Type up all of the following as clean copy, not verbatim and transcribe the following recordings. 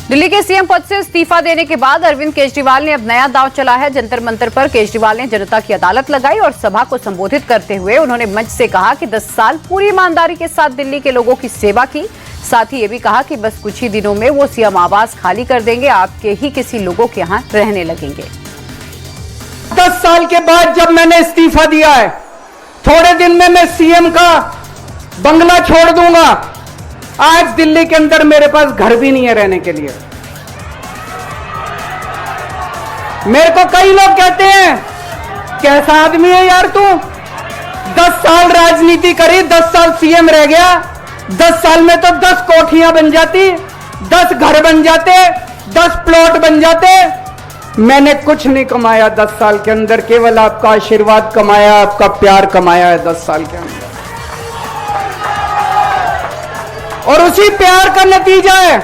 दिल्ली के सीएम पद से इस्तीफा देने के बाद अरविंद केजरीवाल ने अब नया दांव चला है। जंतर मंतर पर केजरीवाल ने जनता की अदालत लगाई और सभा को संबोधित करते हुए उन्होंने मंच से कहा कि 10 साल पूरी ईमानदारी के साथ दिल्ली के लोगों की सेवा की। साथ ही ये भी कहा कि बस कुछ ही दिनों में वो सीएम आवास खाली कर देंगे, आपके ही किसी लोगों के यहाँ रहने लगेंगे। 10 साल के बाद जब मैंने इस्तीफा दिया है, थोड़े दिन में मैं सीएम का बंगला छोड़ दूंगा। आज दिल्ली के अंदर मेरे पास घर भी नहीं है रहने के लिए। मेरे को कई लोग कहते हैं कैसा आदमी है यार तू, 10 साल राजनीति करी, 10 साल सीएम रह गया, 10 साल में तो 10 कोठियां बन जाती, 10 घर बन जाते, 10 प्लॉट बन जाते। मैंने कुछ नहीं कमाया 10 साल के अंदर, केवल आपका आशीर्वाद कमाया, आपका प्यार कमाया है 10 साल के अंदर। और उसी प्यार का नतीजा है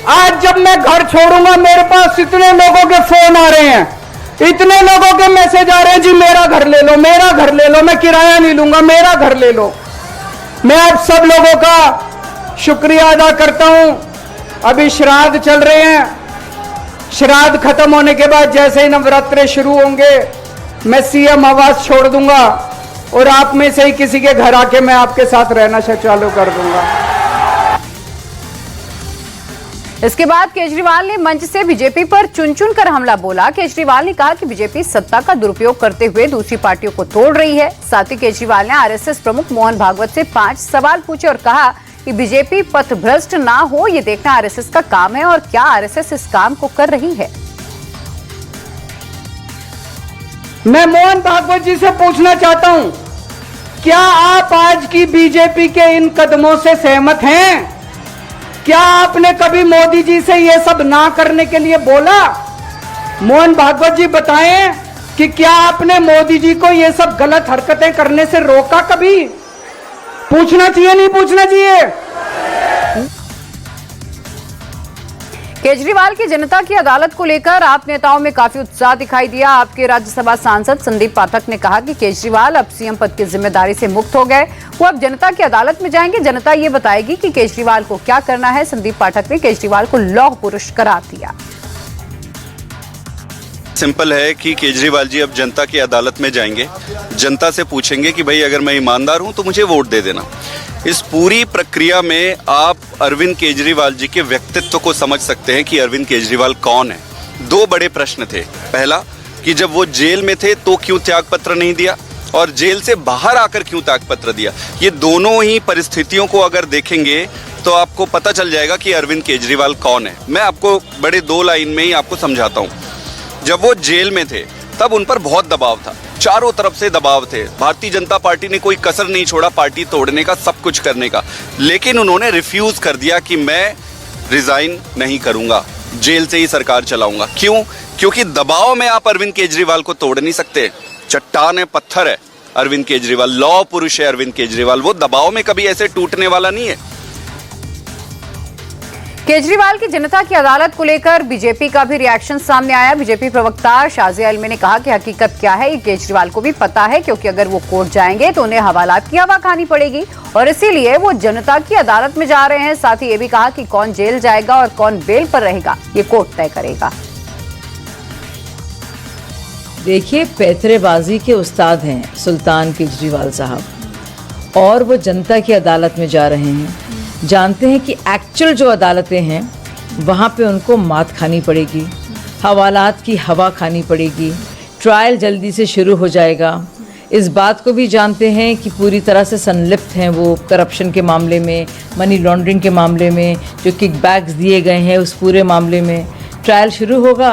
आज जब मैं घर छोड़ूंगा, मेरे पास इतने लोगों के फोन आ रहे हैं, इतने लोगों के मैसेज आ रहे हैं, जी मेरा घर ले लो, मेरा घर ले लो, मैं किराया नहीं लूंगा, मेरा घर ले लो। मैं आप सब लोगों का शुक्रिया अदा करता हूं। अभी श्राद्ध चल रहे हैं, श्राद्ध खत्म होने के बाद जैसे ही नवरात्रे शुरू होंगे, मैं सीएम आवास छोड़ दूंगा और आप में से ही किसी के घर आके मैं आपके साथ रहना चालू कर दूंगा। इसके बाद केजरीवाल ने मंच से बीजेपी पर चुन चुन कर हमला बोला। केजरीवाल ने कहा कि बीजेपी सत्ता का दुरुपयोग करते हुए दूसरी पार्टियों को तोड़ रही है। साथ ही केजरीवाल ने आरएसएस प्रमुख मोहन भागवत से 5 सवाल पूछे और कहा कि बीजेपी पथभ्रष्ट ना हो, ये देखना आरएसएस का काम है और क्या आरएसएस इस काम को कर रही है। मैं मोहन भागवत जी से पूछना चाहता हूं, क्या आप आज की बीजेपी के इन कदमों से सहमत हैं? क्या आपने कभी मोदी जी से यह सब ना करने के लिए बोला? मोहन भागवत जी बताएं कि क्या आपने मोदी जी को यह सब गलत हरकतें करने से रोका कभी? पूछना चाहिए, नहीं पूछना चाहिए? केजरीवाल की जनता की अदालत को लेकर आप नेताओं में काफी उत्साह दिखाई दिया। आपके राज्यसभा सांसद संदीप पाठक ने कहा कि केजरीवाल अब सीएम पद की जिम्मेदारी से मुक्त हो गए, वो अब जनता की अदालत में जाएंगे, जनता ये बताएगी कि केजरीवाल को क्या करना है। संदीप पाठक ने केजरीवाल को लौह पुरुष करार दिया। सिंपल है कि केजरीवाल जी अब जनता की अदालत में जाएंगे, जनता से पूछेंगे कि भाई अगर मैं ईमानदार हूं तो मुझे वोट दे देना। इस पूरी प्रक्रिया में आप अरविंद केजरीवाल जी के व्यक्तित्व को समझ सकते हैं कि अरविंद केजरीवाल कौन है। 2 बड़े प्रश्न थे। पहला कि जब वो जेल में थे तो क्यों त्यागपत्र नहीं दिया, और जेल से बाहर आकर क्यों त्यागपत्र दिया। ये दोनों ही परिस्थितियों को अगर देखेंगे तो आपको पता चल जाएगा कि अरविंद केजरीवाल कौन है। मैं आपको बड़े 2 लाइन में ही आपको समझाता हूँ। जब वो जेल में थे तब उन पर बहुत दबाव था, चारों तरफ से दबाव थे। भारतीय जनता पार्टी ने कोई कसर नहीं छोड़ा पार्टी तोड़ने का, सब कुछ करने का, लेकिन उन्होंने रिफ्यूज कर दिया कि मैं रिजाइन नहीं करूंगा, जेल से ही सरकार चलाऊंगा। क्यों? क्योंकि दबाव में आप अरविंद केजरीवाल को तोड़ नहीं सकते। चट्टान है, पत्थर है अरविंद केजरीवाल, लौह पुरुष है अरविंद केजरीवाल, वो दबाव में कभी ऐसे टूटने वाला नहीं है। केजरीवाल की जनता की अदालत को लेकर बीजेपी का भी रिएक्शन सामने आया। बीजेपी प्रवक्ता शाजिया आलमी ने कहा कि हकीकत क्या है ये केजरीवाल को भी पता है, क्योंकि अगर वो कोर्ट जाएंगे तो उन्हें हवालात की हवा खानी पड़ेगी और इसीलिए वो जनता की अदालत में जा रहे हैं। साथ ही ये भी कहा कि कौन जेल जाएगा और कौन बेल पर रहेगा ये कोर्ट तय करेगा। देखिए, पैतरेबाजी के उस्ताद हैं सुल्तान केजरीवाल साहब, और वो जनता की अदालत में जा रहे हैं। जानते हैं कि एक्चुअल जो अदालतें हैं वहाँ पे उनको मात खानी पड़ेगी, हवालात की हवा खानी पड़ेगी, ट्रायल जल्दी से शुरू हो जाएगा। इस बात को भी जानते हैं कि पूरी तरह से संलिप्त हैं वो करप्शन के मामले में, मनी लॉन्ड्रिंग के मामले में, जो किकबैक्स दिए गए हैं उस पूरे मामले में। ट्रायल शुरू होगा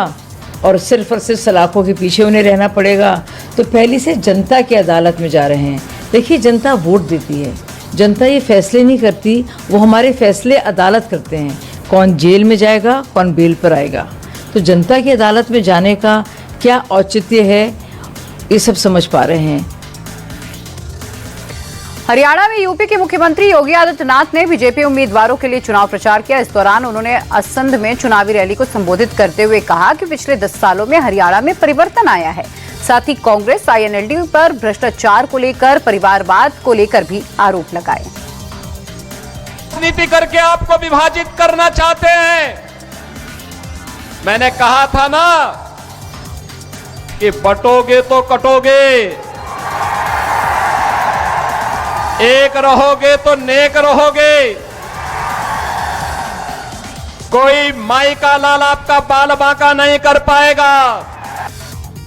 और सिर्फ सलाखों के पीछे उन्हें रहना पड़ेगा। तो पहले से जनता की अदालत में जा रहे हैं। देखिए, जनता वोट देती है, जनता ये फैसले नहीं करती, वो हमारे फैसले अदालत करते हैं। कौन जेल में जाएगा, कौन बेल पर आएगा। तो जनता की अदालत में जाने का क्या औचित्य है, ये सब समझ पा रहे हैं। हरियाणा में यूपी के मुख्यमंत्री योगी आदित्यनाथ ने बीजेपी उम्मीदवारों के लिए चुनाव प्रचार किया। इस दौरान उन्होंने असंध में चुनावी रैली को संबोधित करते हुए कहा कि पिछले 10 सालों में हरियाणा में परिवर्तन आया है। साथ ही कांग्रेस आईएनएलडी पर भ्रष्टाचार को लेकर, परिवारवाद को लेकर भी आरोप लगाए। राजनीति करके आपको विभाजित करना चाहते हैं, मैंने कहा था ना कि बटोगे तो कटोगे, एक रहोगे तो नेक रहोगे। कोई माई का लाल आपका बाल बांका नहीं कर पाएगा।